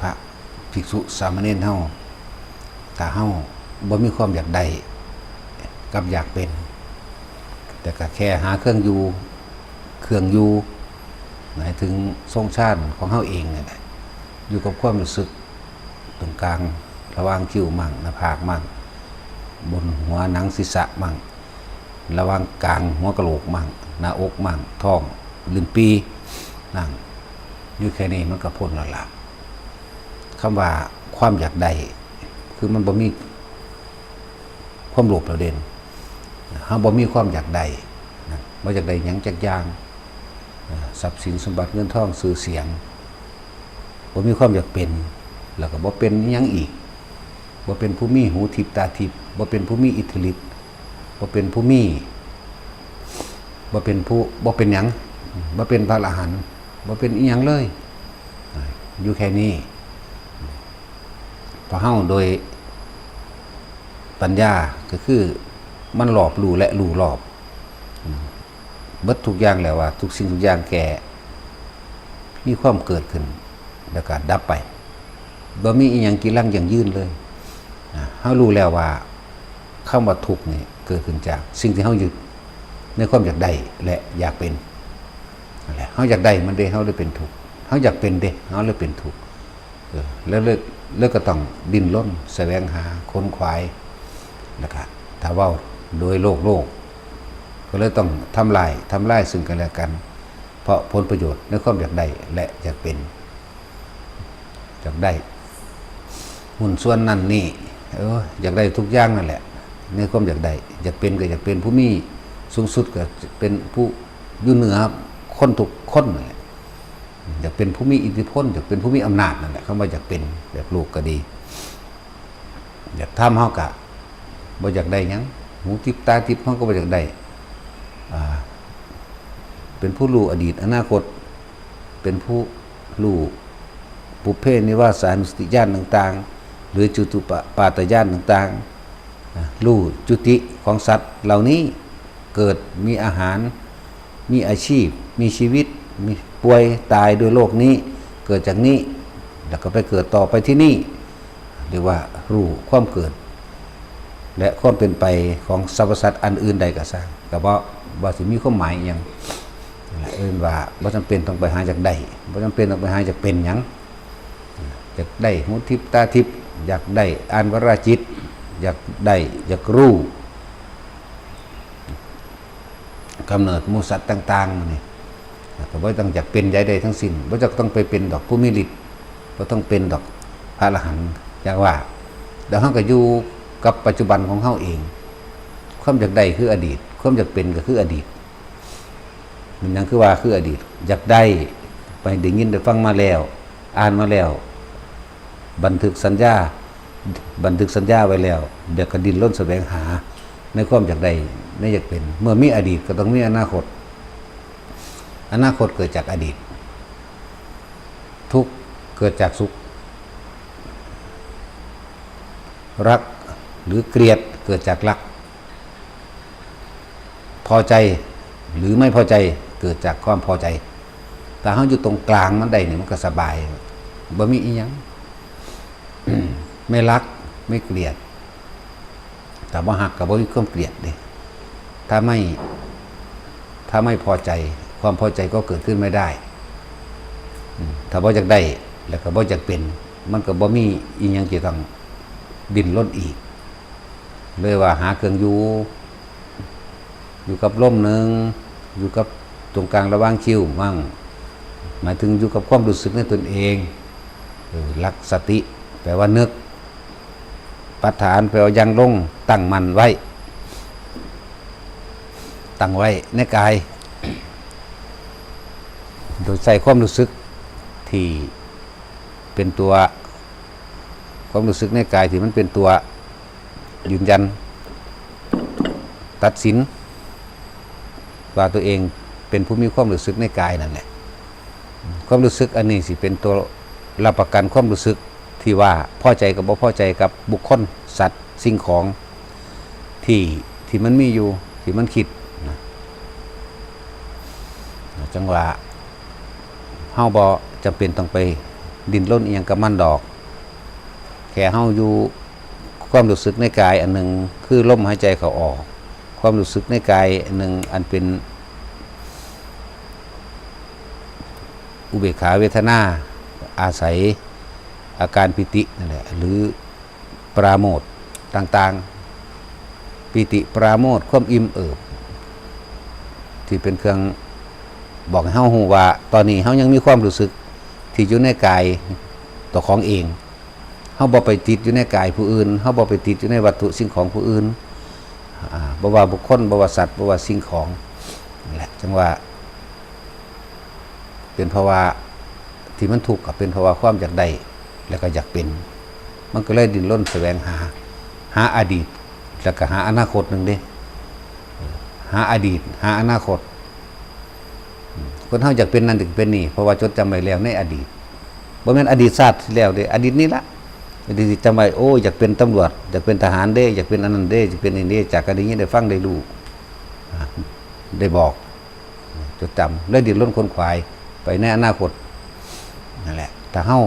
พระภิกษุสามเณรเฮาถ้าเฮาบ่มีความอยากได้กับอยากเป็นแต่ก็แค่หาเครื่องอยู่หมายถึงทรงชาติของเฮาเองนี่แหละอยู่กับความรู้สึกตรงกลางระหว่างคิ้วมั่งหน้าผากมั่งบนหัวหนังศีรษะมั่งระหว่างกลางหัวกะโหลกมั่งหน้าอกมั่งท้องลิ้นปีนั่งอยู่แค่นี้มันก็พ้นแล้วล่ะคำว่าความอยากได้คือมันบ่มีความโลภประเด็นเฮาบ่มีความอยากได้บ่อยากได้หยังจักอย่างทรัพย์สินสมบัติเงินทองชื่อเสียงบ่มีความอยากเป็นแล้วก็บ่เป็นหยังอีกบ่เป็นผู้มีหูทิพย์ตาทิพย์บ่เป็นผู้มีอิทธิฤทธิ์บ่เป็นผู้มีบ่เป็นผู้บ่เป็นหยังบ่เป็นพระอรหันต์บ่เป็นอีหยังเลยอยู่แค่นี้พอเฮาโดยปัญญาก็คือมันหลอบรู้และรู้รอบเบิดทุกอย่างแล้วว่าทุกสิ่งทุกอย่างแก่มีความเกิดขึ้นแล้วก็ดับไปบ่มีอีหยังกีรังอย่างยืนเลยเฮารู้แล้วว่าคำว่าทุกข์นี่เกิดขึ้นจากสิ่งที่เฮายึดในความอยากได้และอยากเป็นนั่นแหละเฮาอยากได้มันเด้เฮาเลยเป็นทุกข์เฮาอยากเป็นเด้เฮาเลยเป็นทุกข์แล้วก็ต้องดิ้นรนแสวงหาค้นคว้าแล้วก็ถ้าเว้าโดยโลกก็เลยต้องทำลายซึ่งกันและกันเพราะผลประโยชน์ในความอยากได้และอยากเป็นอยากได้หุ่นส่วนนั้นนี่อยากได้ทุกอย่างนั่นแหละในความอยากได้อยากเป็นก็อยากเป็นผู้มีสูงสุดก็เป็นผู้อยู่เหนือคนทุกคนนั่นแหละอยากเป็นผู้มีอิทธิพลอยากเป็นผู้มีอำนาจนั่นแหละคำว่าอยากเป็นแบบลูกก็ดีอยากทำเฮากะบ่อยากได้หยังหูทิพตาทิพเฮาก็บ่อยากได้เป็นผู้รู้อดีตอนาคตเป็นผู้รู้ปุพเพนิวาสานุสติญาณต่างๆหรือจุตุปาตญาณต่างๆรู้จุติของสัตว์เหล่านี้เกิดมีอาหารมีอาชีพมีชีวิตมีป่วยตายด้วยโรคนี้เกิดจากนี้แล้วก็ไปเกิดต่อไปที่นี่เรียกว่ารู้ความเกิดและความเป็นไปของสรรพสัตว์อันอื่นใดก็สร้างก็บ่สิมีความหมายอีหยังว่าบ่จำเป็นต้องไปหาจากใดบ่จำเป็นต้องไปหาจากเป็นหยังอยากได้หูทิพตาทิพอยากได้อ่านวราจิตอยากได้อยากรู้กำเนิดหมู่สัตว์ต่างๆนี่ก็บ่ต้องอยากเป็นใดๆทั้งสิ้นบ่จะต้องไปเป็นดอกผู้มีฤทธิ์บ่ต้องเป็นดอกพระอรหันต์อย่างว่าเดี๋ยวเฮาก็อยู่กับปัจจุบันของเฮาเองความอยากได้คืออดีตความอยากเป็นก็คืออดีตมันยังคือว่าคืออดีตอยากได้ไปได้ยินได้ฟังมาแล้วอ่านมาแล้วบันทึกสัญญาไว้แล้วเดี๋ยวก็ดิ้นรนแสวงหาในความอยากได้ในอยากเป็นเมื่อมีอดีตก็ต้องมีอนาคตเกิดจากอดีตทุกข์เกิดจากสุขรักหรือเกลียดเกิดจากรักพอใจหรือไม่พอใจเกิดจากความพอใจแต่เฮาอยู่ตรงกลางมันได้เนี่ยมันก็สบายบ่มีอีหยังไม่รักไม่เกลียดแต่บ่ฮักก็บ่มีความเกลียดเด้ถ้าไม่พอใจความพอใจก็เกิดขึ้นไม่ได้ถ้าบ่อยากได้แล้วก็บ่อยากเป็นมันก็บ่มีอีหยังที่ต้องดิ้นรนอีกเลยว่าหาเครื่องอยู่กับลมนึงอยู่กับตรงกลางระหว่างคิ้วมั่งหมายถึงอยู่กับความรู้สึกในตนเองหลักสติแปลว่านึกปัฏฐานแปลว่ายังลงตั้งมั่นไว้ในกายโดยใส่ความรู้สึกที่เป็นตัวความรู้สึกในกายที่มันเป็นตัวยืนยันตัดสินว่าตัวเองเป็นผู้มีความรู้สึกในกายนั่นแหละความรู้สึกอันนี้สิเป็นตัวรับประกันความรู้สึกที่ว่าพอใจกับบ่พอใจกับบุคคลสัตว์สิ่งของที่มันมีอยู่ที่มันคิดจังหวะเฮาบ่จำเป็นต้องไป ดิ้นรนอีหยังกับมันดอกแค่เฮาอยู่ความรู้สึกในกายอันหนึ่งคือลมหายใจเขาออกความรู้สึกในกายอันหนึ่งอันเป็นอุเบกขาเวทนาอาศัยอาการปิตินั่นแหละหรือปราโมทย์ต่างๆปิติปราโมทย์ความอิ่มเอิบที่เป็นเครื่องบอกให้เฮาฮู้ว่าตอนนี้เฮายังมีความรู้สึกที่อยู่ในกายตัวของเองเฮาบ่ไปติดอยู่ในกายผู้อื่นเฮาบ่ไปติดอยู่ในวัตถุสิ่งของผู้อื่นบ่ว่าบุคคลบ่ว่าสัตว์บ่ว่าสิ่งของนั่นแหละจังว่าเป็นภาวะที่มันทุกข์ก็เป็นภาวะความอยากได้แล้วก็อยากเป็นมันก็เลยดิ้นรนแสวงหาอดีตแล้วก็หาอนาคตนึงเด้หาอดีตหาอนาคตคนเฮาอยากเป็นนั่นถึงเป็นนี่เพราะว่าจดจำไว้แล้วในอดีตบ่แม่นอดีตชาติที่แล้วเด้อดีตนี้ละอดีตจำไว้โอ้อยากเป็นตำรวจอยากเป็นทหารเด้อยากเป็นอันนั้นเด้อยากเป็นอันนี้จากอันนี้ได้ฟังได้รู้ได้บอกจดจำแล้วดิ้นรนค้นขวายไปในอนาคตนั่นแหละถ้าเฮา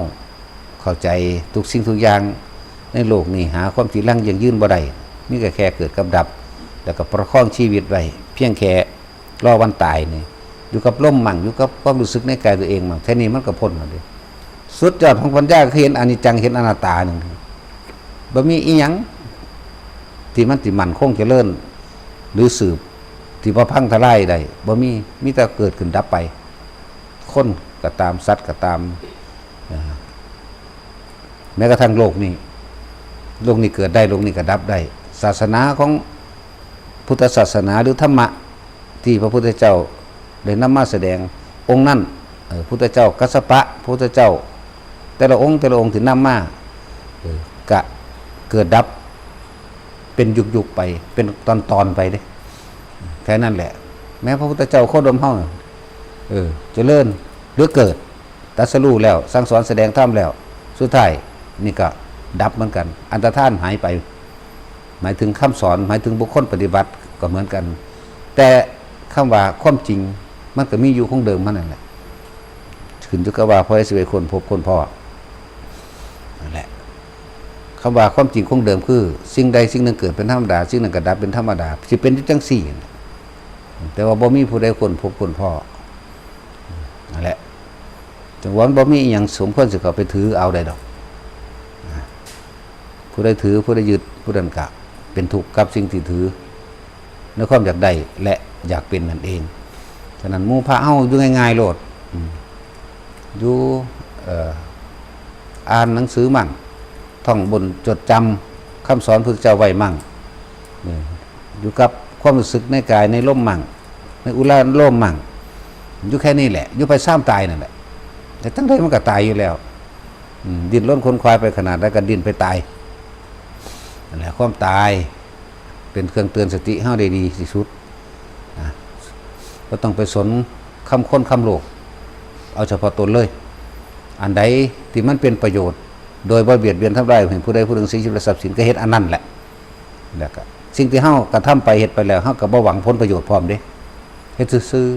เข้าใจทุกสิ่งทุกอย่างในโลกนี้หาความจริงยั่งยืนบ่ได้มีแค่เกิดกับดับแล้วก็ประคองชีวิตไว้เพียงแค่รอวันตายนี่อยู่กับลมมั่งอยู่กับความรู้สึกในกายตัวเองมั่งแค่นี้มันก็พ้นแล้วเด้สุดยอดของปัญญาคือเห็นอนิจจังเห็นอนัตตานึงบ่มีอีหยังที่มันสิมั่นคงเจริญหรือสืบที่บ่พังทลายได้บ่มีแต่เกิดขึ้นดับไปคนก็ตามสัตว์ก็ตามแม้กระทั่งโลกนี้เกิดได้โลกนี้ก็ดับได้ศาสนาของพุทธศาสนาหรือธรรมะที่พระพุทธเจ้าได้นำมาแสดงองค์นั้นพุทธเจ้ากัสสปะพุทธเจ้าแต่ละองค์ที่นำมาก็เกิดดับเป็นยุคไปเป็นตอนไปเด้แค่นั้นแหละแม้พระพุทธเจ้าโคดมเฮาเจริญหรือเกิดตรัสรู้แล้วสั่งสอนแสดงธรรมแล้วสุดท้ายนี่ก็ดับเหมือนกันอันตรธานหายไปหมายถึงคำสอนหมายถึงบุคคลปฏิบัติก็เหมือนกันแต่คำว่าความจริงมันก็มีอยู่คงเดิมมันนั่นแหละขึ้นอยู่กับว่าพอให้สิไปคนพบคนพ่อนั่นแหละคำว่าความจริงคงเดิมคือสิ่งใดสิ่งหนึ่งเกิดเป็นธรรมดาสิ่งหนึ่งก็ดับเป็นธรรมดาสิเป็นจังซี่แต่ว่าบ่มีผู้ใดคนพบคนพ่อนั่นแหละจังหวะบ่มีอย่างสมควรสิเขาไปถือเอาได้ดอกผู้ใดถือผู้ใดยึดผู้นั้นก็เป็นทุกข์กับสิ่งที่ถือในความอยากได้และอยากเป็นนั่นเองฉะนั้นหมู่พระเฮาอยู่ง่ายๆโลดอยู่อ่านหนังสือมั่งท่องบนจดจำคำสอนพระพุทธเจ้าไว้มั่งอยู่กับความรู้สึกในกายในลมมั่งในอุราลมมั่งอยู่แค่นี้แหละอยู่ไปซ้ำตายนั่นแหละแต่ตั้งแต่มันก็ตายอยู่แล้วดิ้นรนค้นคว้าไปขนาดนั้นก็ดิ้นไปตายนั่นแหละความตายเป็นเครื่องเตือนสติเฮาได้ดีที่สุดก็ต้องไปสนคำค้นคำโลกเอาเฉพาะตนเลยอันใดที่มันเป็นประโยชน์โดยบ่เบียดเบียนทำลายเห็นผู้ใดผู้หนึ่งสิ่งชีวิตทรัพย์สินก็เฮ็ดอันนั้นแหละแล้วก็สิ่งที่เฮากระทำไปเฮ็ดไปแล้วเฮาก็บ่หวังผลประโยชน์พร้อมเด้เฮ็ดซื่อ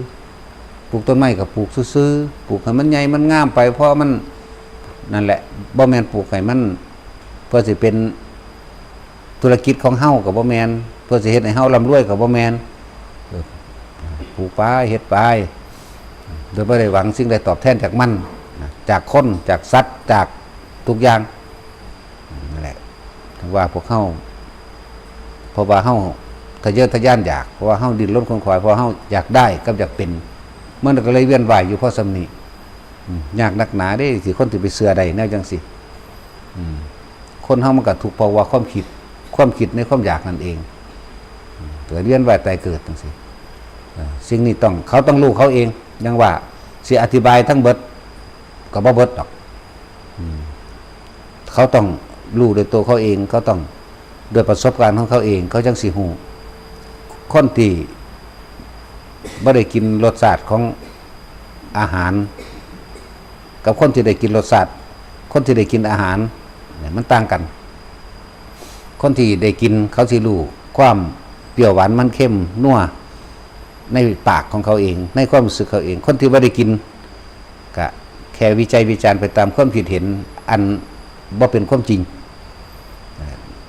ๆปลูกต้นไม้ก็ปลูกซื่อๆปลูกให้มันใหญ่มันงามไปเพราะมันนั่นแหละบ่แม่นปลูกให้มันเพื่อสิเป็นธุรกิจของเฮาก็บ่แม่นเพื่อสิเฮ็ดให้เฮาร่ำรวยก็บ่แม่นปลูกไปเฮ็ดไปโดยบ่ได้หวังสิ่งใดตอบแทนจากมันจากคนจากสัตว์จากทุกอย่างนั่นแหละถึงว่าพวกเฮาเพราะว่าเฮาทะเยอทะยานอยากเพราะว่าเฮาดิ้นรนค้นคว้าเพราะเฮาอยากได้กับอยากเป็นมันก็เลยเวียนว่ายอยู่เพราะสำนี้ยากนักหนาเด้สิคนที่ไปเชื่อได้แนวจังซี่คนเฮามันก็ถูกเพราะว่าความคิดในความอยากนั่นเองเกิดเวียนว่ายตายเกิดจังซี่สิ่งนี้เขาต้องรู้เขาเองยังว่าสิอธิบายทั้งเบิดก็บ่เบิดดอกเขาต้องรู้โดยตัวเขาเองเขาต้องโดยประสบการณ์ของเขาเองเขาจังสิฮู้คนที่บ่ได้กินรสชาติของอาหารกับคนที่ได้กินรสชาติคนที่ได้กินอาหารเนี่ยมันต่างกันคนที่ได้กินเขาสิรู้ความเปรี้ยวหวานมันเค็มนัวในปากของเขาเองในความรู้สึกเขาเองคนที่บ่ได้กินก็ แค่วิจัยวิจารณ์ไปตามความคิดเห็นอันบ่เป็นความจริง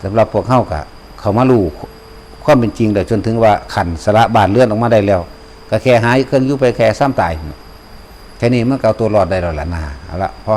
สำหรับพวกเฮาก็เขามารู้ความเป็นจริงแล้วจนถึงว่าขันสละบานเลื่อนออกมาได้แล้วก็แค่หายเครื่องอยู่ไปแค่ซ้ำตายแค่นี้มันก็เอาตัวรอดได้แล้วล่ะนะเอาละพอ